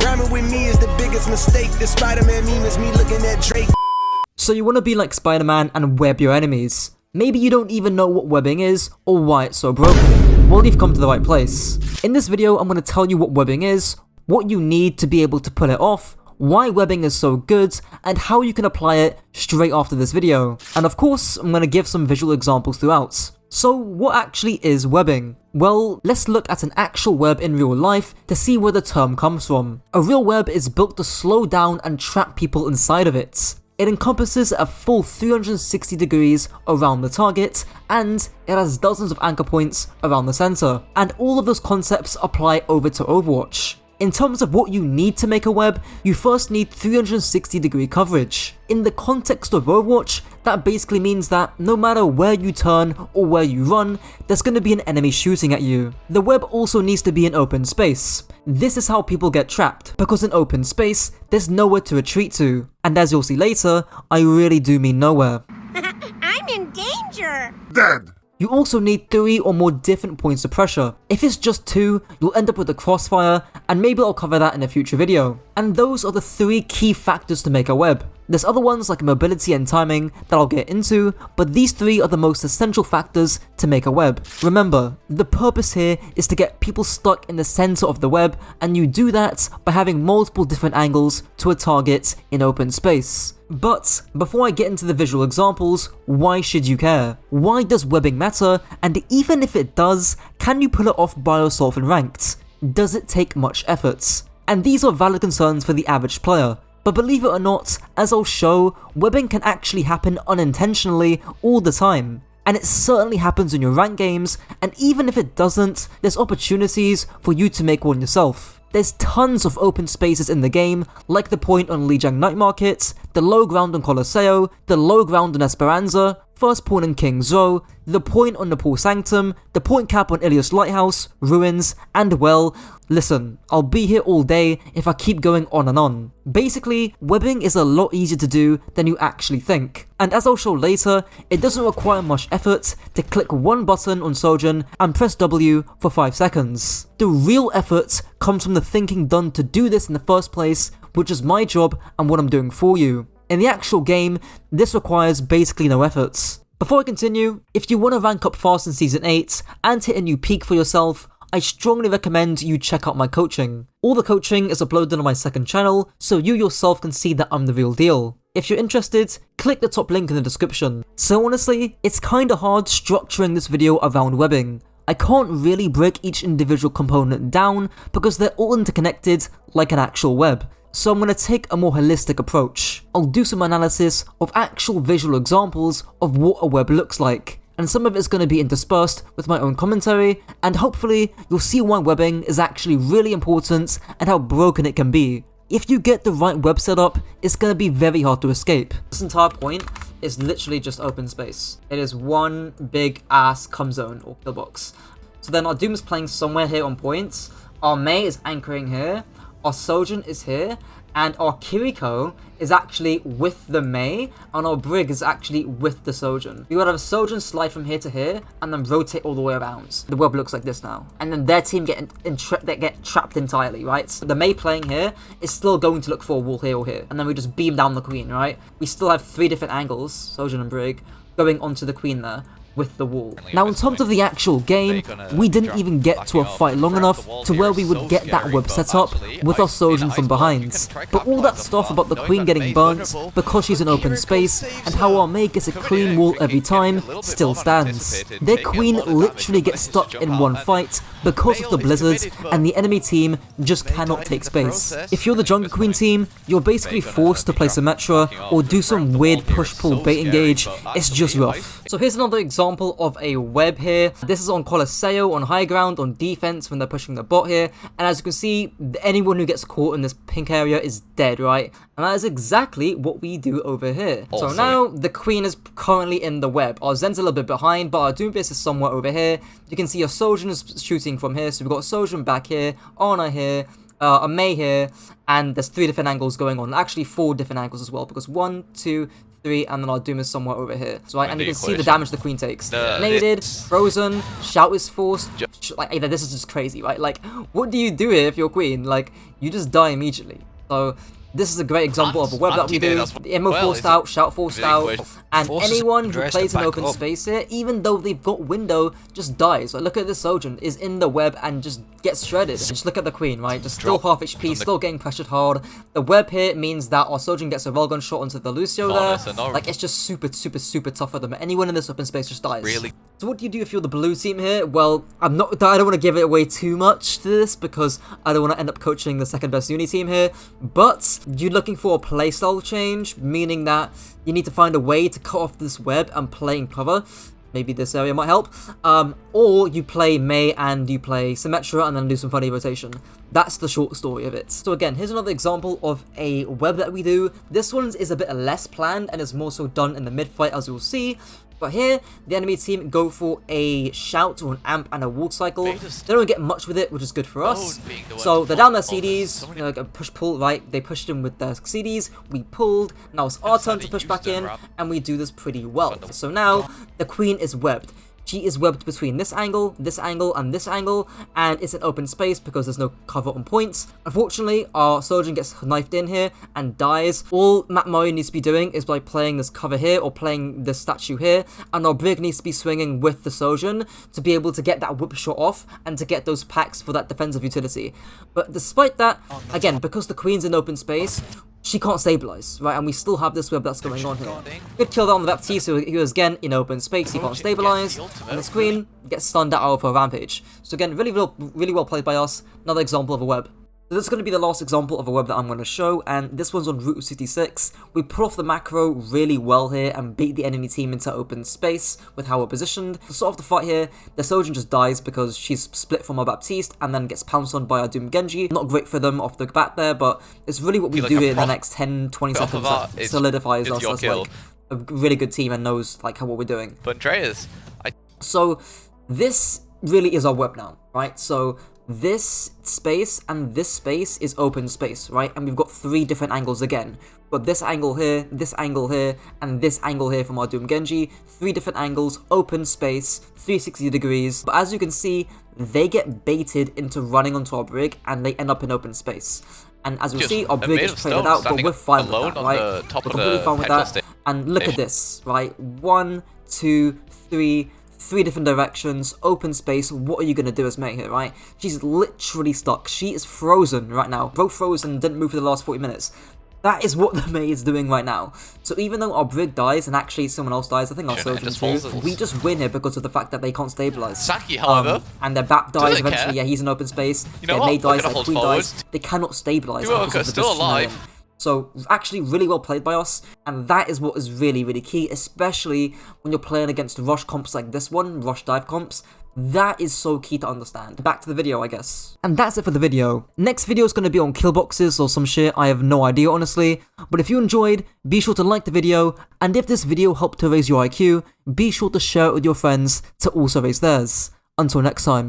Rhyming with me is the biggest mistake. The Spider-Man meme is me looking at Drake. So you want to be like Spider-Man and web your enemies. Maybe you don't even know what webbing is or why it's so broken. Well, you've come to the right place. In this video, I'm going to tell you what webbing is, what you need to be able to pull it off, why webbing is so good, and how you can apply it straight after this video. And of course, I'm going to give some visual examples throughout. So what actually is webbing? Well, let's look at an actual web in real life to see where the term comes from. A real web is built to slow down and trap people inside of it. It encompasses a full 360 degrees around the target, and it has dozens of anchor points around the center. And all of those concepts apply over to Overwatch. In terms of what you need to make a web, you first need 360 degree coverage. In the context of Overwatch, that basically means that no matter where you turn or where you run, there's going to be an enemy shooting at you. The web also needs to be in open space. This is how people get trapped, because in open space, there's nowhere to retreat to. And as you'll see later, I really do mean nowhere. I'm in danger! Dead. You also need 3 or more different points of pressure. If it's just 2, you'll end up with a crossfire, and maybe I'll cover that in a future video. And those are the 3 key factors to make a web. There's other ones like mobility and timing that I'll get into, but these 3 are the most essential factors to make a web. Remember, the purpose here is to get people stuck in the center of the web, and you do that by having multiple different angles to a target in open space. But before I get into the visual examples, why should you care? Why does webbing matter? And even if it does, can you pull it off by yourself in ranked? Does it take much effort? And these are valid concerns for the average player. But believe it or not, as I'll show, webbing can actually happen unintentionally all the time. And it certainly happens in your ranked games, and even if it doesn't, there's opportunities for you to make one yourself. There's tons of open spaces in the game, like the point on Lijiang Night Market, the low ground on Colosseo, the low ground on Esperanza, first point on King's Row, the point on Nepal Sanctum, the point cap on Ilios Lighthouse, Ruins, and well, listen, I'll be here all day if I keep going on and on. Basically, webbing is a lot easier to do than you actually think. And as I'll show later, it doesn't require much effort to click one button on Sojourn and press W for 5 seconds. The real effort comes from the thinking done to do this in the first place, which is my job and what I'm doing for you. In the actual game, this requires basically no efforts. Before I continue, if you want to rank up fast in Season 8 and hit a new peak for yourself, I strongly recommend you check out my coaching. All the coaching is uploaded on my second channel, so you yourself can see that I'm the real deal. If you're interested, click the top link in the description. So honestly, it's kinda hard structuring this video around webbing. I can't really break each individual component down because they're all interconnected like an actual web. So I'm going to take a more holistic approach. I'll do some analysis of actual visual examples of what a web looks like, and some of it's going to be interspersed with my own commentary, and hopefully you'll see why webbing is actually really important and how broken it can be. If you get the right web setup, it's going to be very hard to escape. This entire point is literally just open space. It is one big ass cum zone or kill box. So then our Doom is playing somewhere here on points, our Mei is anchoring here, our Sojourn is here, and our Kiriko is actually with the Mei, and our Brig is actually with the Sojourn. We would have a Sojourn slide from here to here, and then rotate all the way around. The web looks like this now. And then their team get trapped entirely, right? So the Mei playing here is still going to look for a wall here or here, and then we just beam down the Queen, right? We still have 3 different angles, Sojourn and Brig, going onto the Queen there with the wall. Now in terms of the actual game, we didn't even get to a fight long enough to where we would get that web set up with our Sojourn from behind. But all that stuff about the Queen getting burnt because she's in open space and how our Mei gets a clean wall every time still stands. Their Queen literally gets stuck in one fight because of the blizzard, and the enemy team just cannot take space. If you're the Jungle Queen team, you're basically forced to play Symmetra or do some weird push-pull bait engage. It's just rough. So here's another example of a web here. This is on Colosseo, on high ground, on defense when they're pushing the bot here. And as you can see, anyone who gets caught in this pink area is dead, right? And that is exactly what we do over here. So now the Queen is currently in the web. Our Zen's a little bit behind, but our Doombase is somewhere over here. You can see our Sojourn is shooting from here. So we've got Sojourn back here, Ana here, a Mei here, and there's 3 different angles going on. Actually 4 different angles as well, because 1, 2, 3, and then our Doom is somewhere over here. So, right, and you can see the equation. damage the Queen takes. Naded, frozen, shout is forced. Like, either this is just crazy, right? Like, what do you do here if you're Queen? Like, you just die immediately. So, this is a great example of a web that we do. The ammo forced out, shout forced out, and anyone who plays in open space here, even though they've got window, just dies. Like, look at this Sojourn is in the web and just gets shredded. Just look at the Queen, right? Just still half HP, still getting pressured hard. The web here means that our Sojourn gets a railgun shot onto the Lucio there. Like, it's just super tough for them. Anyone in this open space just dies. Really? So what do you do if you're the blue team here? Well, I don't want to give it away too much to this because I don't want to end up coaching the second best uni team here, but you're looking for a playstyle change, meaning that you need to find a way to cut off this web and play in cover. Maybe this area might help. Or you play Mei and you play Symmetra and then do some funny rotation. That's the short story of it. So again, here's another example of a web that we do. This one is a bit less planned and is more so done in the mid-fight, as you'll see. But here, the enemy team go for a shout or an amp and a ward cycle. They don't get much with it, which is good for us. So they're down their CDs, you know, like a push-pull, right? They pushed in with their CDs, we pulled, now it's our turn to push back in, and we do this pretty well. So now, the Queen is webbed. She is webbed between this angle, and this angle, and it's an open space because there's no cover on points. Unfortunately, our Sojourn gets knifed in here and dies. All Matt Murray needs to be doing is by playing this cover here or playing this statue here, and our Brig needs to be swinging with the Sojourn to be able to get that whip shot off and to get those packs for that defensive utility. But despite that, again, because the Queen's in open space, she can't stabilize, right? And we still have this web that's going on here. Good kill there on the Baptiste, so he was again in open space, he can't stabilize, and this Queen gets stunned out of her rampage. So again, really well played by us. Another example of a web. So this is going to be the last example of a web that I'm going to show, and this one's on Route 66. We pull off the macro really well here and beat the enemy team into open space with how we're positioned. To start off the fight here, the Sojourn just dies because she's split from our Baptiste and then gets pounced on by our Doom Genji. Not great for them off the bat there, but it's really what we do here in the next 10-20 seconds that solidifies us as like a really good team and knows like what we're doing. But Andreas, So this really is our web now, right? So this space and this space is open space, right? And we've got 3 different angles again. We've got this angle here, and this angle here from our Doom Genji. 3 different angles, open space, 360 degrees. But as you can see, they get baited into running onto our Brig and they end up in open space. And as you see, our Brig is traded out, but we're fine with that, right? We're completely fine with that. And look at this, right? 1, 2, 3... 3 different directions, open space. What are you going to do as Mei here, right? She's literally stuck. She is frozen right now. Both frozen, didn't move for the last 40 minutes. That is what the Mei is doing right now. So even though our Brig dies and actually someone else dies, I think our Sojourn too, we just win here because of the fact that they can't stabilize. Saki, however, and their Bap dies eventually. Yeah, he's in open space. Their Mei dies, their Queen dies. They cannot stabilize. Still alive. So actually really well played by us, and that is what is really key, especially when you're playing against rush comps like this one, rush dive comps. That is so key to understand. Back to the video, I guess. And that's it for the video. Next video is going to be on kill boxes or some shit, I have no idea honestly. But if you enjoyed, be sure to like the video, and if this video helped to raise your IQ, be sure to share it with your friends to also raise theirs. Until next time.